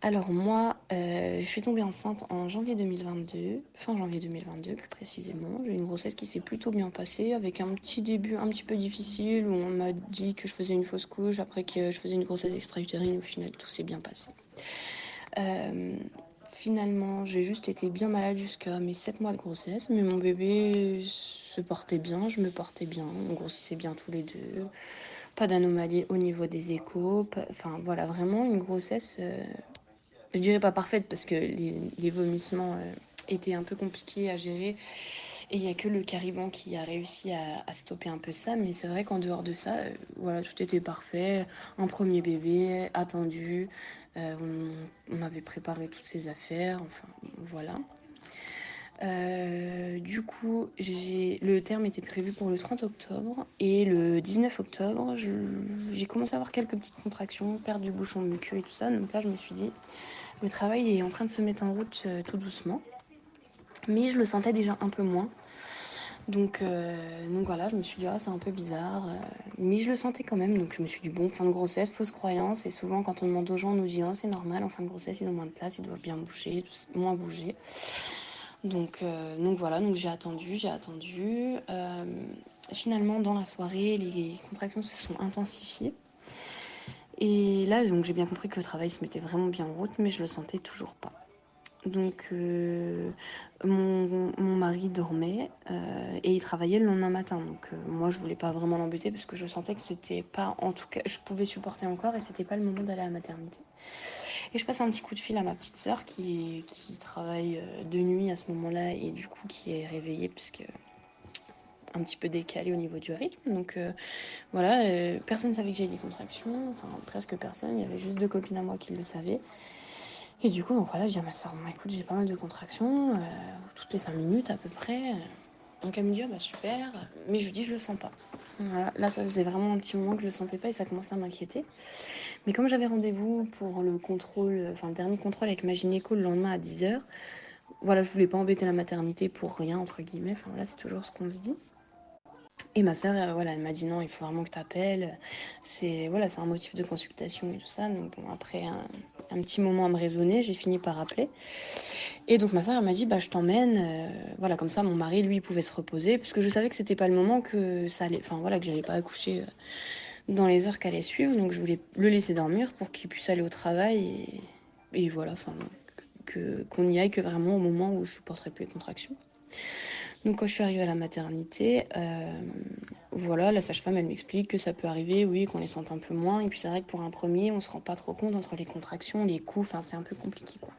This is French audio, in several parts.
Alors moi, je suis tombée enceinte en janvier 2022, fin janvier 2022 plus précisément. J'ai eu une grossesse qui s'est plutôt bien passée, avec un petit début un petit peu difficile, où on m'a dit que je faisais une fausse couche, après que je faisais une grossesse extra-utérine. Au final, tout s'est bien passé. Euh, Finalement, j'ai juste été bien malade jusqu'à mes 7 mois de grossesse, mais mon bébé se portait bien, je me portais bien, on grossissait bien tous les deux. Pas d'anomalie au niveau des échos, enfin voilà, vraiment une grossesse, je dirais pas parfaite parce que les vomissements étaient un peu compliqués à gérer et il n'y a que le Cariban qui a réussi à stopper un peu ça, mais c'est vrai qu'en dehors de ça, voilà, tout était parfait. Un premier bébé attendu, on avait préparé toutes ses affaires, enfin voilà. Du coup, le terme était prévu pour le 30 octobre et le 19 octobre, j'ai commencé à avoir quelques petites contractions, perte du bouchon muqueux et tout ça. Donc là, je me suis dit, le travail est en train de se mettre en route tout doucement, mais je le sentais déjà un peu moins. Donc voilà, je me suis dit, ah, c'est un peu bizarre, mais je le sentais quand même. Donc je me suis dit, bon, fin de grossesse, fausse croyance. Et souvent, quand on demande aux gens, on nous dit, oh, c'est normal, en fin de grossesse, ils ont moins de place, ils doivent bien bouger, moins bouger. Donc voilà, donc j'ai attendu, j'ai attendu. Finalement, dans la soirée, les contractions se sont intensifiées. Et là, donc j'ai bien compris que le travail se mettait vraiment bien en route, mais je le sentais toujours pas. Donc mon mari dormait et il travaillait le lendemain matin. Donc moi je voulais pas vraiment l'embêter parce que je sentais que c'était pas, en tout cas je pouvais supporter encore et c'était pas le moment d'aller à la maternité. Et je passe un petit coup de fil à ma petite sœur qui travaille de nuit à ce moment-là et du coup qui est réveillée parce que un petit peu décalé au niveau du rythme. Donc voilà, personne ne savait que j'avais des contractions, enfin presque personne, il y avait juste deux copines à moi qui le savaient. Et du coup, donc voilà, je dis à ma soeur, bon, écoute, j'ai pas mal de contractions, toutes les 5 minutes à peu près. Donc elle me dit, ah, bah super, mais je lui dis, je le sens pas. Voilà, là, ça faisait vraiment un petit moment que je le sentais pas et ça commençait à m'inquiéter. Mais comme j'avais rendez-vous pour le contrôle, enfin le dernier contrôle avec ma gynéco le lendemain à 10h, voilà, je voulais pas embêter la maternité pour rien, entre guillemets, enfin voilà, c'est toujours ce qu'on se dit. Et ma sœur, voilà, elle m'a dit non, il faut vraiment que tu appelles. C'est voilà, c'est un motif de consultation et tout ça. Donc bon, après un petit moment à me raisonner, j'ai fini par appeler. Et donc ma sœur, elle m'a dit, bah je t'emmène. Voilà, comme ça, mon mari, lui, il pouvait se reposer, puisque je savais que c'était pas le moment que ça allait, enfin voilà, que j'allais pas accoucher dans les heures qu'allaient suivre. Donc je voulais le laisser dormir pour qu'il puisse aller au travail et voilà, enfin qu'on y aille que vraiment au moment où je supporterai plus les contractions. Donc quand je suis arrivée à la maternité, voilà, la sage-femme elle m'explique que ça peut arriver, oui, qu'on les sente un peu moins. Et puis c'est vrai que pour un premier, on se rend pas trop compte entre les contractions, les coups, enfin c'est un peu compliqué quoi.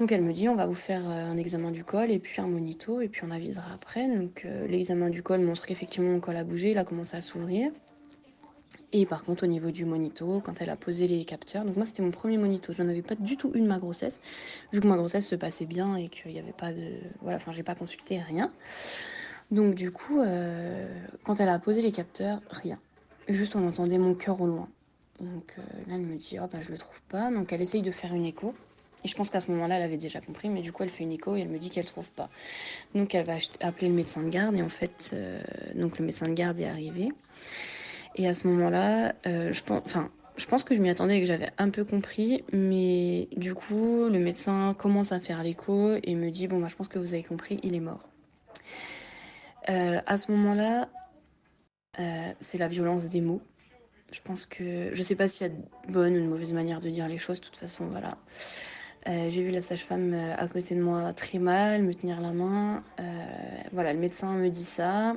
Donc elle me dit on va vous faire un examen du col et puis un monito et puis on avisera après. Donc l'examen du col montre qu'effectivement mon col a bougé, il a commencé à s'ouvrir. Et par contre au niveau du monito, quand elle a posé les capteurs, donc moi c'était mon premier monito, j'en avais pas du tout eu de ma grossesse, vu que ma grossesse se passait bien et qu'il n'y avait pas de... Voilà, enfin j'ai pas consulté, rien. Donc du coup, quand elle a posé les capteurs, rien. Juste on entendait mon cœur au loin. Donc là elle me dit, oh bah je le trouve pas, donc elle essaye de faire une écho. Et je pense qu'à ce moment-là, elle avait déjà compris, mais du coup, elle fait une écho et elle me dit qu'elle trouve pas. Donc, elle va appeler le médecin de garde et en fait, donc le médecin de garde est arrivé. Et à ce moment-là, je pense que je m'y attendais et que j'avais un peu compris, mais du coup, le médecin commence à faire l'écho et me dit, bon, bah, je pense que vous avez compris, il est mort. À ce moment-là, c'est la violence des mots. Je pense que, je sais pas s'il y a de bonne ou de mauvaise manière de dire les choses, de toute façon, voilà. J'ai vu la sage-femme à côté de moi très mal, me tenir la main. Voilà, le médecin me dit ça.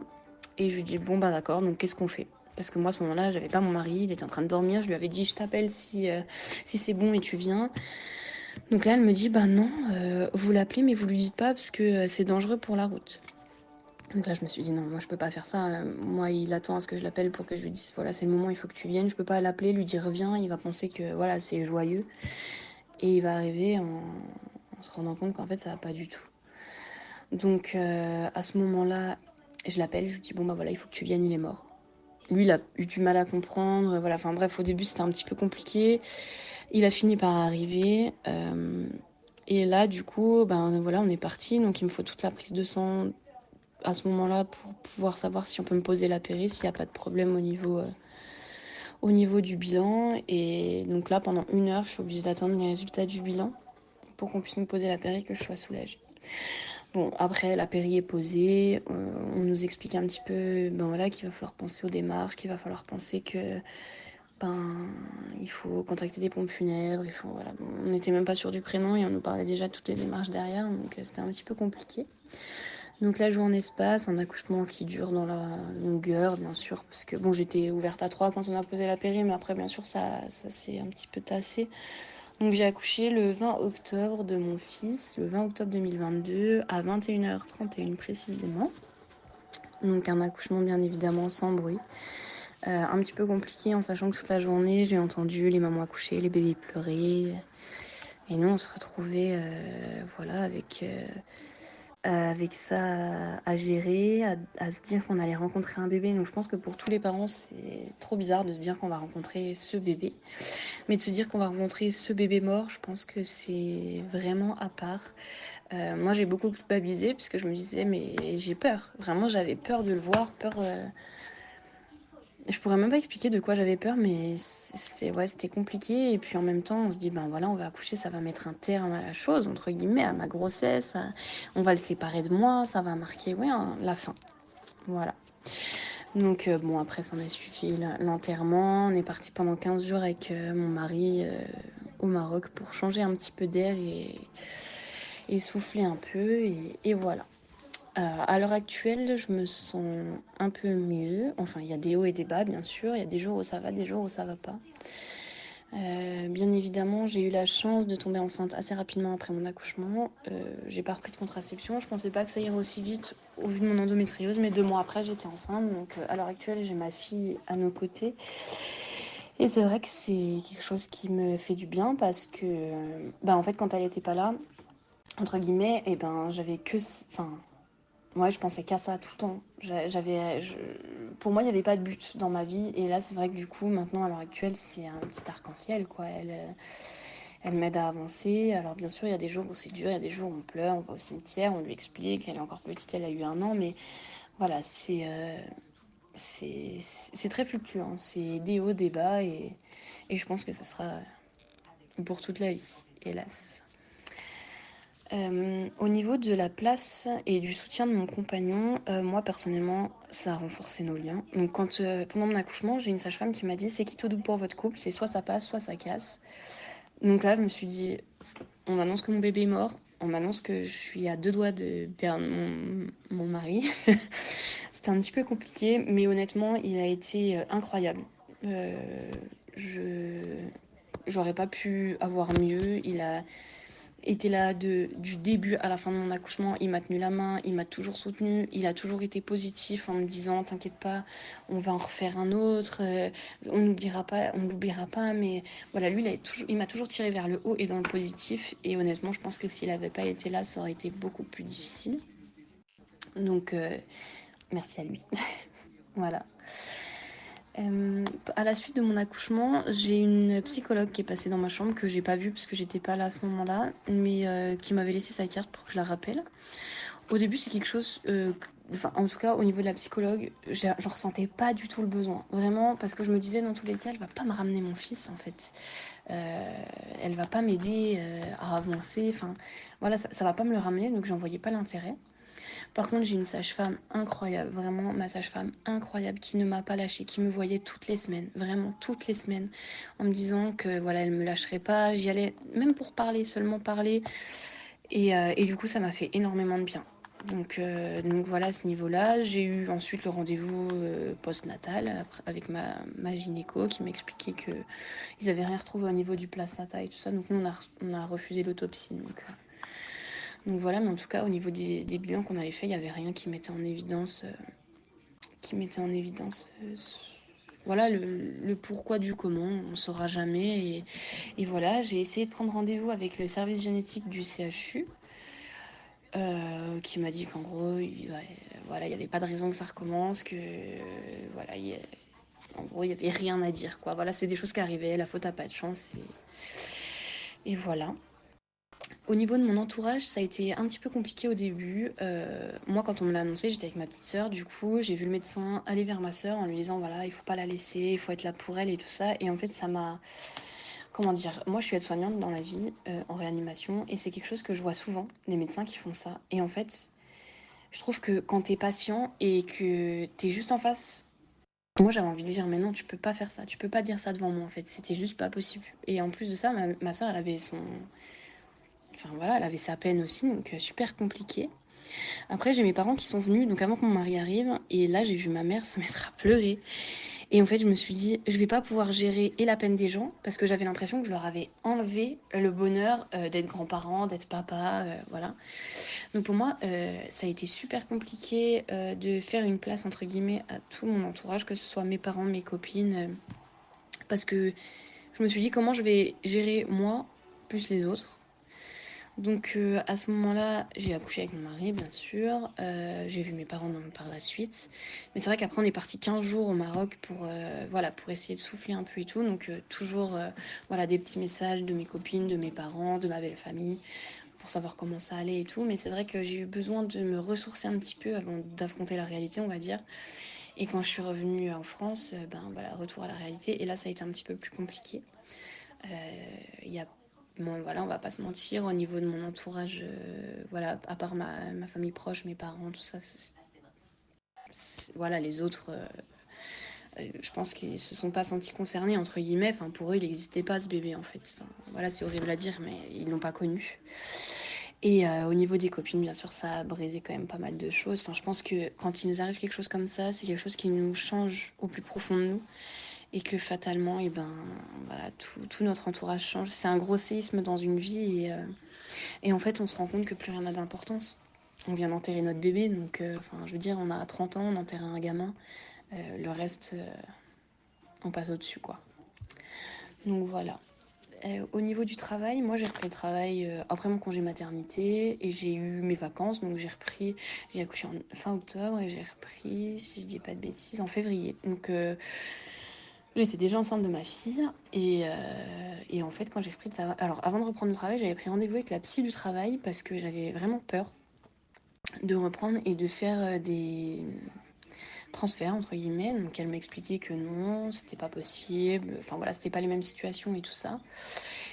Et je lui dis, bon, bah d'accord, donc qu'est-ce qu'on fait? Parce que moi, à ce moment-là, j'avais pas mon mari, il était en train de dormir. Je lui avais dit, je t'appelle si c'est bon et tu viens. Donc là, elle me dit, bah non, vous l'appelez, mais vous lui dites pas parce que c'est dangereux pour la route. Donc là, je me suis dit, non, moi, je peux pas faire ça. Moi, il attend à ce que je l'appelle pour que je lui dise, voilà, c'est le moment, il faut que tu viennes. Je peux pas l'appeler, lui dire, viens. Il va penser que, voilà, c'est joyeux. Et il va arriver en se rendant compte qu'en fait, ça va pas du tout. Donc, à ce moment-là, je l'appelle, je lui dis, bon, bah voilà, il faut que tu viennes, il est mort. Lui, il a eu du mal à comprendre. Voilà, enfin bref, au début, c'était un petit peu compliqué. Il a fini par arriver. Et là, du coup, ben voilà, on est parti. Donc, il me faut toute la prise de sang à ce moment-là pour pouvoir savoir si on peut me poser la péri, s'il n'y a pas de problème au niveau du bilan. Et donc là, pendant 1 heure, je suis obligée d'attendre les résultats du bilan pour qu'on puisse me poser la péri, que je sois soulagée. Bon, après, la péri est posée, on nous explique un petit peu voilà, qu'il va falloir penser aux démarches, qu'il va falloir penser que il faut contacter des pompes funèbres, voilà. Bon, on n'était même pas sûr du prénom et on nous parlait déjà de toutes les démarches derrière, donc c'était un petit peu compliqué. Donc la journée se passe, un accouchement qui dure dans la longueur, bien sûr, parce que bon, j'étais ouverte à 3 quand on a posé la péri, mais après, bien sûr, ça s'est un petit peu tassé. Donc j'ai accouché le 20 octobre de mon fils, le 20 octobre 2022, à 21h31 précisément. Donc un accouchement bien évidemment sans bruit. Un petit peu compliqué en sachant que toute la journée j'ai entendu les mamans accoucher, les bébés pleurer. Et nous on se retrouvait voilà, avec ça à gérer, à se dire qu'on allait rencontrer un bébé. Donc je pense que pour tous les parents c'est trop bizarre de se dire qu'on va rencontrer ce bébé. Mais de se dire qu'on va rencontrer ce bébé mort, je pense que c'est vraiment à part. Moi j'ai beaucoup culpabilisé puisque je me disais mais j'ai peur. Vraiment j'avais peur de le voir, peur... Je pourrais même pas expliquer de quoi j'avais peur, mais c'était compliqué. Et puis en même temps, on se dit, ben voilà, on va accoucher, ça va mettre un terme à la chose, entre guillemets, à ma grossesse. On va le séparer de moi, ça va marquer, la fin. Voilà. Donc bon, après, ça en a suivi l'enterrement. On est parti pendant 15 jours avec mon mari au Maroc pour changer un petit peu d'air et souffler un peu. Et voilà. À l'heure actuelle, je me sens un peu mieux. Enfin, il y a des hauts et des bas, bien sûr. Il y a des jours où ça va, des jours où ça va pas. Bien évidemment, j'ai eu la chance de tomber enceinte assez rapidement après mon accouchement. J'ai pas repris de contraception. Je pensais pas que ça irait aussi vite au vu de mon endométriose, mais 2 mois après, j'étais enceinte. Donc, à l'heure actuelle, j'ai ma fille à nos côtés. Et c'est vrai que c'est quelque chose qui me fait du bien parce que, en fait, quand elle était pas là, entre guillemets, j'avais que, enfin, ouais, je pensais qu'à ça tout le temps. Pour moi, il n'y avait pas de but dans ma vie. Et là, c'est vrai que du coup, maintenant, à l'heure actuelle, c'est un petit arc-en-ciel, quoi. Elle m'aide à avancer. Alors, bien sûr, il y a des jours où c'est dur, il y a des jours où on pleure, on va au cimetière, on lui explique. Elle est encore petite, elle a eu 1 an. Mais voilà, c'est très fluctuant. C'est des hauts, des bas. Et je pense que ce sera pour toute la vie, hélas. Au niveau de la place et du soutien de mon compagnon, moi personnellement, ça a renforcé nos liens. Donc pendant mon accouchement, j'ai une sage-femme qui m'a dit c'est qui tout double pour votre couple, c'est soit ça passe, soit ça casse. Donc là, je me suis dit, on m'annonce que mon bébé est mort, on m'annonce que je suis à 2 doigts de perdre mon mari. C'était un petit peu compliqué, mais honnêtement, il a été incroyable. Je J'aurais pas pu avoir mieux. Il a était là du début à la fin de mon accouchement. Il m'a tenu la main, il m'a toujours soutenu, il a toujours été positif en me disant t'inquiète pas, on va en refaire un autre, on l'oubliera pas, mais voilà, lui il m'a toujours tiré vers le haut et dans le positif. Et honnêtement, je pense que s'il avait pas été là, ça aurait été beaucoup plus difficile. Donc merci à lui. Voilà. À la suite de mon accouchement, j'ai une psychologue qui est passée dans ma chambre que j'ai pas vue parce que j'étais pas là à ce moment-là, mais qui m'avait laissé sa carte pour que je la rappelle. Au début, c'est quelque chose, en tout cas au niveau de la psychologue, j'en ressentais pas du tout le besoin, vraiment, parce que je me disais dans tous les cas, elle va pas me ramener mon fils en fait, elle va pas m'aider à avancer, enfin voilà, ça va pas me le ramener, donc j'en voyais pas l'intérêt. Par contre, j'ai une sage-femme incroyable, vraiment ma sage-femme incroyable qui ne m'a pas lâchée, qui me voyait toutes les semaines, vraiment toutes les semaines, en me disant que voilà, elle me lâcherait pas. J'y allais même pour parler, seulement parler. Et du coup, ça m'a fait énormément de bien. Donc voilà, à ce niveau-là, j'ai eu ensuite le rendez-vous post-natal avec ma gynéco qui m'expliquait qu'ils n'avaient rien retrouvé au niveau du placenta et tout ça. Donc nous, on a refusé l'autopsie. Donc voilà, mais en tout cas, au niveau des bilans qu'on avait fait, il n'y avait rien qui mettait en évidence, voilà, le pourquoi du comment, on ne saura jamais. Et voilà, j'ai essayé de prendre rendez-vous avec le service génétique du CHU, qui m'a dit qu'en gros, voilà, il n'y avait pas de raison que ça recommence, que voilà, en gros, il n'y avait rien à dire, quoi. Voilà, c'est des choses qui arrivaient, la faute à pas de chance, et voilà. Au niveau de mon entourage, ça a été un petit peu compliqué au début. Moi, quand on me l'a annoncé, j'étais avec ma petite sœur. Du coup, j'ai vu le médecin aller vers ma sœur en lui disant voilà, il faut pas la laisser, il faut être là pour elle et tout ça. Et en fait, ça m'a. Comment dire. Moi, je suis aide-soignante dans la vie, en réanimation, et c'est quelque chose que je vois souvent, des médecins qui font ça. Et en fait, je trouve que quand t'es patient et que t'es juste en face. Moi, j'avais envie de lui dire, mais non, tu peux pas faire ça, tu peux pas dire ça devant moi, en fait, c'était juste pas possible. Et en plus de ça, ma soeur, elle avait son. Enfin voilà, elle avait sa peine aussi, donc super compliqué. Après, j'ai mes parents qui sont venus, donc avant que mon mari arrive, et là, j'ai vu ma mère se mettre à pleurer. Et en fait, je me suis dit, je vais pas pouvoir gérer et la peine des gens, parce que j'avais l'impression que je leur avais enlevé le bonheur d'être grands-parents, d'être papa, voilà. Donc pour moi, ça a été super compliqué de faire une place, entre guillemets, à tout mon entourage, que ce soit mes parents, mes copines, parce que je me suis dit, comment je vais gérer moi, plus les autres. Donc à ce moment-là, j'ai accouché avec mon mari, bien sûr. J'ai vu mes parents par la suite. Mais c'est vrai qu'après, on est parti 15 jours au Maroc pour, voilà, pour essayer de souffler un peu et tout. Donc toujours voilà, des petits messages de mes copines, de mes parents, de ma belle famille, pour savoir comment ça allait et tout. Mais c'est vrai que j'ai eu besoin de me ressourcer un petit peu avant d'affronter la réalité, on va dire. Et quand je suis revenue en France, ben voilà, retour à la réalité. Et là, ça a été un petit peu plus compliqué. Il y a Bon, voilà, on va pas se mentir, au niveau de mon entourage, voilà, à part ma famille proche, mes parents, tout ça, voilà, les autres, je pense qu'ils se sont pas sentis concernés, entre guillemets, enfin, pour eux, il n'existait pas ce bébé, en fait. Enfin, voilà, c'est horrible à dire, mais ils l'ont pas connu. Et au niveau des copines, bien sûr, ça a brisé quand même pas mal de choses. Enfin, je pense que quand il nous arrive quelque chose comme ça, c'est quelque chose qui nous change au plus profond de nous et que fatalement, et ben, voilà, tout notre entourage change. C'est un gros séisme dans une vie et en fait, on se rend compte que plus rien n'a d'importance. On vient d'enterrer notre bébé, donc enfin, je veux dire, on a 30 ans, on enterre un gamin. Le reste, on passe au-dessus, quoi. Donc voilà. Au niveau du travail, moi j'ai repris le travail après mon congé maternité et j'ai eu mes vacances, donc j'ai accouché en fin octobre et j'ai repris, si je dis pas de bêtises, en février. Donc j'étais déjà enceinte de ma fille et en fait quand j'ai repris le travail, alors avant de reprendre le travail, j'avais pris rendez-vous avec la psy du travail parce que j'avais vraiment peur de reprendre et de faire des transferts entre guillemets. Donc elle m'expliquait que non, c'était pas possible, enfin voilà, c'était pas les mêmes situations et tout ça.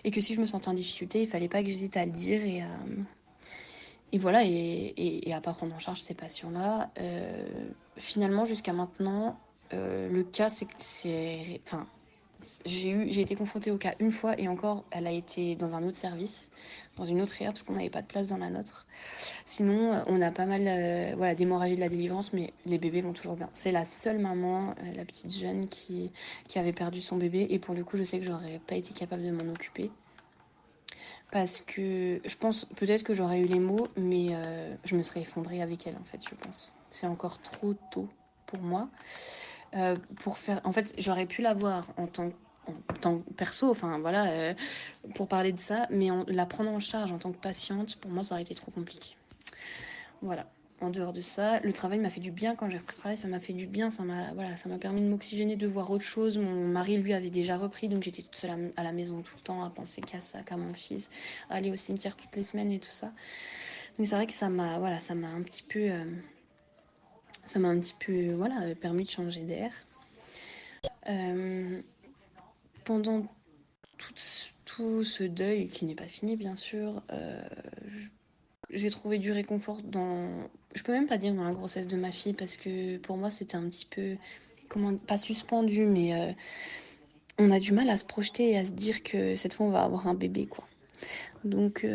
Et que si je me sentais en difficulté, il fallait pas que j'hésite à le dire et voilà, et à pas prendre en charge ces patients-là. Finalement, jusqu'à maintenant, le cas, enfin, j'ai été confrontée au cas une fois et encore, elle a été dans un autre service, dans une autre réa parce qu'on n'avait pas de place dans la nôtre. Sinon, on a pas mal voilà, d'hémorragie de la délivrance, mais les bébés vont toujours bien. C'est la seule maman, la petite jeune, qui avait perdu son bébé et pour le coup, je sais que j'aurais pas été capable de m'en occuper parce que je pense peut-être que j'aurais eu les mots, mais je me serais effondrée avec elle en fait, je pense. C'est encore trop tôt pour moi. Pour faire, en fait, j'aurais pu l'avoir en tant que perso, enfin voilà, pour parler de ça, mais la prendre en charge en tant que patiente, pour moi, ça aurait été trop compliqué. Voilà. En dehors de ça, le travail m'a fait du bien quand j'ai repris le travail, ça m'a fait du bien, ça m'a permis de m'oxygéner, de voir autre chose. Mon mari, lui, avait déjà repris, donc j'étais toute seule à la maison tout le temps, à penser qu'à ça, qu'à mon fils, à aller au cimetière toutes les semaines et tout ça. Donc c'est vrai que ça m'a un petit peu, voilà, permis de changer d'air. Euh, Pendant tout, tout ce deuil, qui n'est pas fini bien sûr, j'ai trouvé du réconfort dans. Je peux même pas dire dans la grossesse de ma fille parce que pour moi c'était un petit peu. Comment. Pas suspendu, mais on a du mal à se projeter et à se dire que cette fois on va avoir un bébé quoi. Donc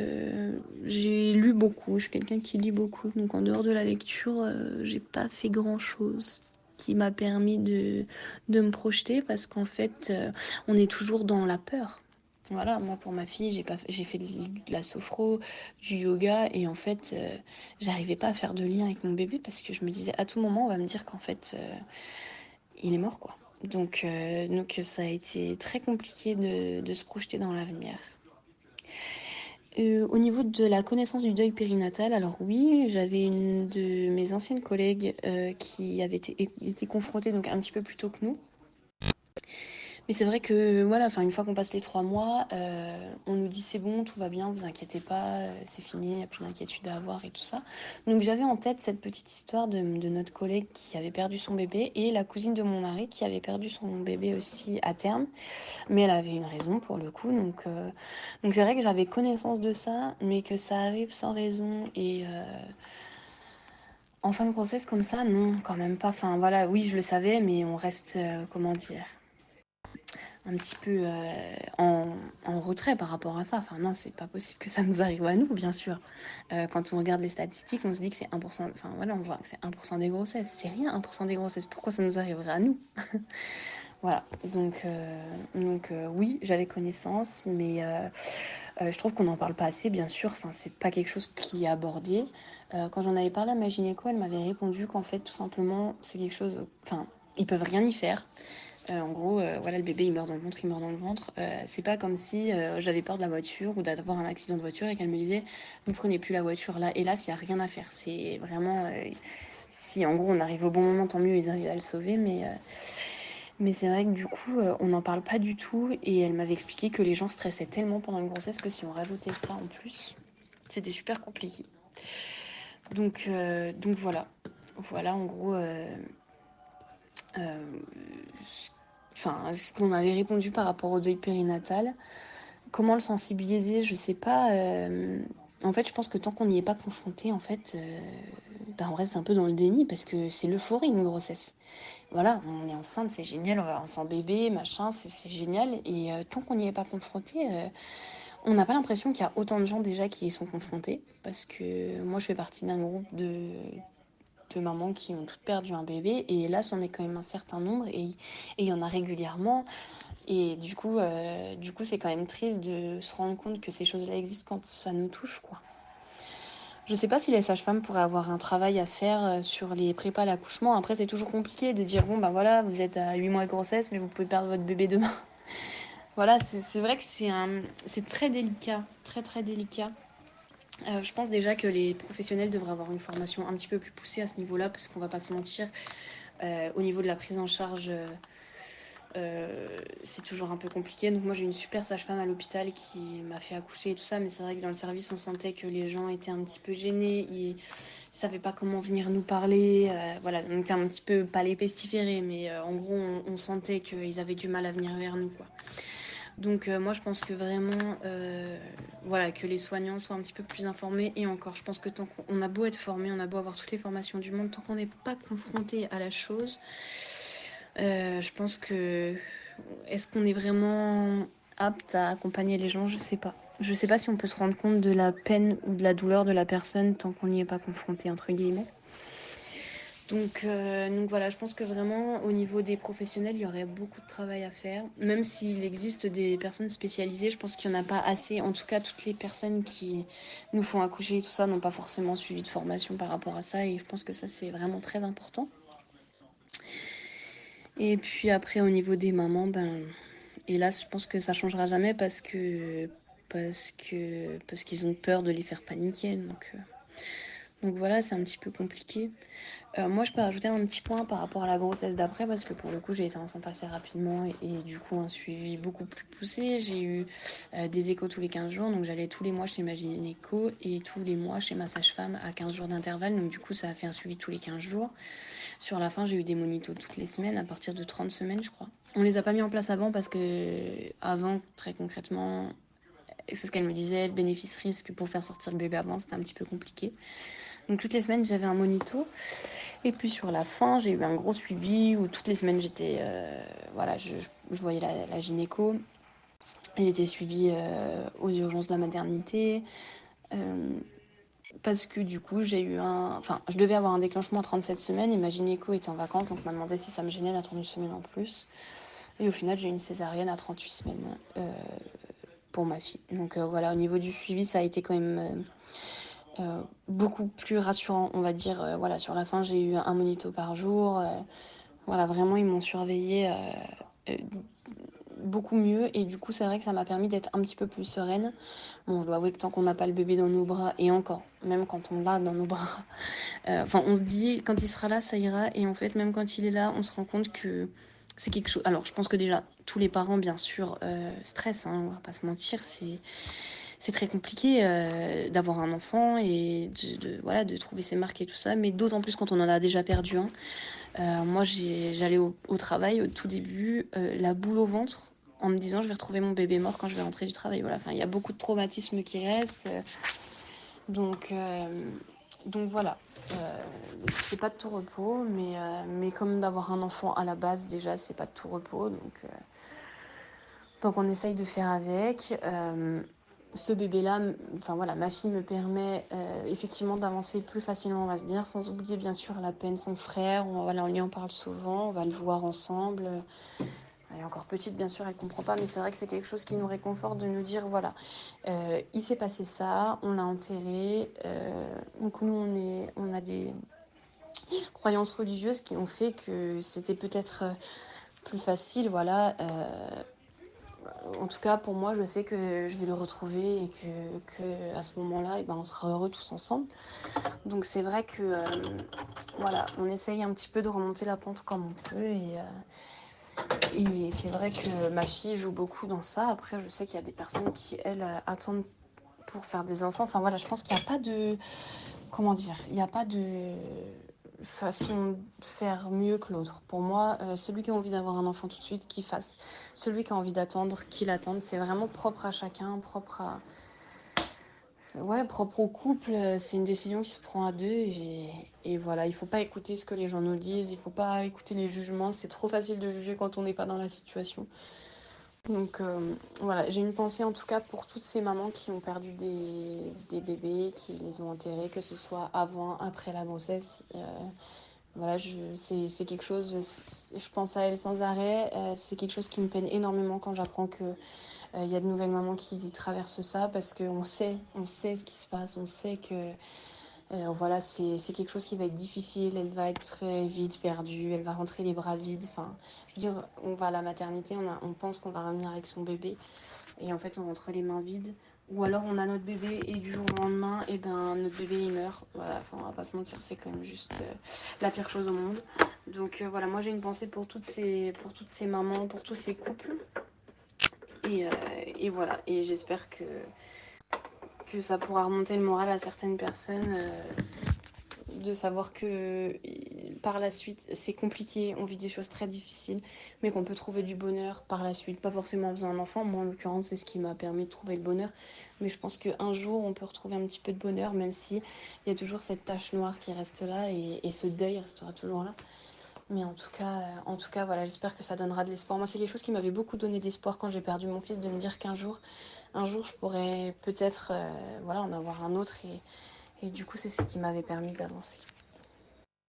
j'ai lu beaucoup, je suis quelqu'un qui lit beaucoup, donc en dehors de la lecture, j'ai pas fait grand chose qui m'a permis de me projeter parce qu'en fait on est toujours dans la peur. Voilà, moi pour ma fille, j'ai fait de la sophro, du yoga et en fait, j'arrivais pas à faire de lien avec mon bébé parce que je me disais à tout moment, on va me dire qu'en fait, il est mort quoi. Donc ça a été très compliqué de se projeter dans l'avenir. Au niveau de la connaissance du deuil périnatal, alors oui, j'avais une de mes anciennes collègues qui avait été confrontée donc un petit peu plus tôt que nous. Mais c'est vrai que voilà, enfin une fois qu'on passe les 3 mois, on nous dit dit c'est bon, tout va bien, vous inquiétez pas, c'est fini, il n'y a plus d'inquiétude à avoir et tout ça. Donc j'avais en tête cette petite histoire de notre collègue qui avait perdu son bébé et la cousine de mon mari qui avait perdu son bébé aussi à terme. Mais elle avait une raison pour le coup, donc c'est vrai que j'avais connaissance de ça, mais que ça arrive sans raison et en fin de grossesse comme ça, non, quand même pas. Enfin voilà, oui, je le savais, mais on reste, comment dire, un petit peu en retrait par rapport à ça. Enfin non, c'est pas possible que ça nous arrive à nous, bien sûr. Quand on regarde les statistiques, on se dit que c'est 1%, enfin voilà, on voit que c'est 1% des grossesses. C'est rien, 1% des grossesses. Pourquoi ça nous arriverait à nous? Voilà, donc oui, j'avais connaissance, mais je trouve qu'on n'en parle pas assez, bien sûr. Enfin, c'est pas quelque chose qui est abordé. Quand j'en avais parlé à ma gynéco, elle m'avait répondu qu'en fait, tout simplement, c'est quelque chose. Enfin, ils peuvent rien y faire. En gros, voilà, le bébé il meurt dans le ventre, il meurt dans le ventre. C'est pas comme si j'avais peur de la voiture ou d'avoir un accident de voiture et qu'elle me disait ne prenez plus la voiture là. Hélas, il n'y a rien à faire. C'est vraiment. Si en gros on arrive au bon moment, tant mieux, ils arrivent à le sauver, mais c'est vrai que du coup, on n'en parle pas du tout. Et elle m'avait expliqué que les gens stressaient tellement pendant une grossesse que si on rajoutait ça en plus, c'était super compliqué. Donc voilà. Voilà en gros. Enfin, ce qu'on m'avait répondu par rapport au deuil périnatal. Comment le sensibiliser, je sais pas. En fait, je pense que tant qu'on n'y est pas confronté, en fait, on reste un peu dans le déni parce que c'est l'euphorie une grossesse. Voilà, on est enceinte, c'est génial, on sent bébé, machin, c'est génial. Et tant qu'on n'y est pas confronté, on n'a pas l'impression qu'il y a autant de gens déjà qui y sont confrontés. Parce que moi, je fais partie d'un groupe de mamans qui ont toutes perdu un bébé. Et hélas, on est quand même un certain nombre et il y en a régulièrement. Et du coup, c'est quand même triste de se rendre compte que ces choses-là existent quand ça nous touche, quoi. Je sais pas si les sages-femmes pourraient avoir un travail à faire sur les prépas à l'accouchement. Après, c'est toujours compliqué de dire, bon, bah voilà, vous êtes à 8 mois de grossesse, mais vous pouvez perdre votre bébé demain. Voilà, c'est vrai que c'est très délicat, très très délicat. Je pense déjà que les professionnels devraient avoir une formation un petit peu plus poussée à ce niveau-là, parce qu'on va pas se mentir, au niveau de la prise en charge, c'est toujours un peu compliqué. Donc moi j'ai une super sage-femme à l'hôpital qui m'a fait accoucher et tout ça, mais c'est vrai que dans le service on sentait que les gens étaient un petit peu gênés, ils savaient pas comment venir nous parler, voilà, on était un petit peu, pas les pestiférés, mais en gros on sentait qu'ils avaient du mal à venir vers nous, quoi. Donc moi je pense que vraiment, voilà, que les soignants soient un petit peu plus informés. Et encore, je pense que tant qu'on a beau être formé, on a beau avoir toutes les formations du monde, tant qu'on n'est pas confronté à la chose, je pense que est-ce qu'on est vraiment apte à accompagner les gens? Je sais pas. Je sais pas si on peut se rendre compte de la peine ou de la douleur de la personne tant qu'on n'y est pas confronté, entre guillemets. Donc voilà, je pense que vraiment au niveau des professionnels, il y aurait beaucoup de travail à faire. Même s'il existe des personnes spécialisées, je pense qu'il n'y en a pas assez. En tout cas, toutes les personnes qui nous font accoucher et tout ça n'ont pas forcément suivi de formation par rapport à ça. Et je pense que ça, c'est vraiment très important. Et puis après, au niveau des mamans, hélas, je pense que ça changera jamais parce qu'ils ont peur de les faire paniquer. Donc voilà, c'est un petit peu compliqué. Moi, je peux rajouter un petit point par rapport à la grossesse d'après, parce que pour le coup, j'ai été enceinte assez rapidement et du coup, un suivi beaucoup plus poussé. J'ai eu des échos tous les 15 jours, donc j'allais tous les mois chez ma gynéco et tous les mois chez ma sage-femme à 15 jours d'intervalle, donc du coup, ça a fait un suivi tous les 15 jours. Sur la fin, j'ai eu des monitos toutes les semaines, à partir de 30 semaines, je crois. On les a pas mis en place avant parce que, avant, très concrètement, c'est ce qu'elle me disait, le bénéfice-risque pour faire sortir le bébé avant, c'était un petit peu compliqué. Donc toutes les semaines, j'avais un monito. Et puis sur la fin, j'ai eu un gros suivi où toutes les semaines, j'étais, voilà, je voyais la gynéco. Elle était suivie aux urgences de la maternité. Euh, Parce que du coup, je devais avoir un déclenchement à 37 semaines et ma gynéco était en vacances, donc m'a demandé si ça me gênait d'attendre une semaine en plus. Et au final, j'ai eu une césarienne à 38 semaines pour ma fille. Donc voilà, au niveau du suivi, ça a été quand même beaucoup plus rassurant, on va dire. Voilà, sur la fin, j'ai eu un monito par jour. Voilà, vraiment, ils m'ont surveillée euh, beaucoup mieux. Et du coup, c'est vrai que ça m'a permis d'être un petit peu plus sereine. Bon, je dois avouer que tant qu'on n'a pas le bébé dans nos bras, et encore, même quand on l'a dans nos bras, on se dit, quand il sera là, ça ira. Et en fait, même quand il est là, on se rend compte que c'est quelque chose. Alors, je pense que déjà, tous les parents, bien sûr, stressent, hein, on va pas se mentir. C'est très compliqué d'avoir un enfant et voilà, de trouver ses marques et tout ça. Mais d'autant plus quand on en a déjà perdu un. Moi, j'allais au travail au tout début, la boule au ventre, en me disant je vais retrouver mon bébé mort quand je vais rentrer du travail. Voilà, enfin, il y a beaucoup de traumatismes qui restent. Donc, euh, donc voilà. C'est pas de tout repos, mais comme d'avoir un enfant à la base, déjà, c'est pas de tout repos. Donc on essaye de faire avec. Ce bébé-là, enfin voilà, ma fille me permet effectivement d'avancer plus facilement, on va se dire, sans oublier bien sûr la peine son frère. Voilà, on lui en parle souvent, on va le voir ensemble. Elle est encore petite, bien sûr, elle comprend pas, mais c'est vrai que c'est quelque chose qui nous réconforte de nous dire voilà, il s'est passé ça, on l'a enterré. Donc nous, on a des croyances religieuses qui ont fait que c'était peut-être plus facile, voilà. En tout cas, pour moi, je sais que je vais le retrouver et que à ce moment-là, eh ben, on sera heureux tous ensemble. Donc c'est vrai que voilà, on essaye un petit peu de remonter la pente comme on peut et c'est vrai que ma fille joue beaucoup dans ça. Après, je sais qu'il y a des personnes qui, elles, attendent pour faire des enfants. Enfin voilà, je pense qu'il n'y a pas de... Comment dire? Il n'y a pas de façon de faire mieux que l'autre. Pour moi, celui qui a envie d'avoir un enfant tout de suite, qu'il fasse. Celui qui a envie d'attendre, qu'il attende. C'est vraiment propre à chacun, propre à... Ouais, propre au couple. C'est une décision qui se prend à deux et voilà, il faut pas écouter ce que les gens nous disent, il faut pas écouter les jugements. C'est trop facile de juger quand on n'est pas dans la situation. Donc voilà, j'ai une pensée en tout cas pour toutes ces mamans qui ont perdu des bébés, qui les ont enterrés, que ce soit avant, après la grossesse. Voilà, c'est quelque chose, je pense à elle sans arrêt. C'est quelque chose qui me peine énormément quand j'apprends que y a de nouvelles mamans qui traversent ça parce on sait ce qui se passe, on sait que voilà, c'est quelque chose qui va être difficile, elle va être vite perdue, elle va rentrer les bras vides. Enfin, je veux dire, on va à la maternité, on pense qu'on va revenir avec son bébé et en fait on rentre les mains vides. Ou alors on a notre bébé et du jour au lendemain, et ben notre bébé il meurt. Voilà, enfin, on va pas se mentir, c'est quand même juste la pire chose au monde. Donc voilà, moi j'ai une pensée pour toutes ces mamans, pour tous ces couples. Et, euh, et voilà, et j'espère que ça pourra remonter le moral à certaines personnes de savoir que par la suite c'est compliqué, on vit des choses très difficiles, mais qu'on peut trouver du bonheur par la suite, pas forcément en faisant un enfant. Moi en l'occurrence c'est ce qui m'a permis de trouver le bonheur, mais je pense qu'un jour on peut retrouver un petit peu de bonheur, même si il y a toujours cette tache noire qui reste là et ce deuil restera toujours là. Mais en tout cas voilà, j'espère que ça donnera de l'espoir. Moi c'est quelque chose qui m'avait beaucoup donné d'espoir quand j'ai perdu mon fils, de me dire qu'un jour je pourrais peut-être voilà, en avoir un autre et du coup c'est ce qui m'avait permis d'avancer.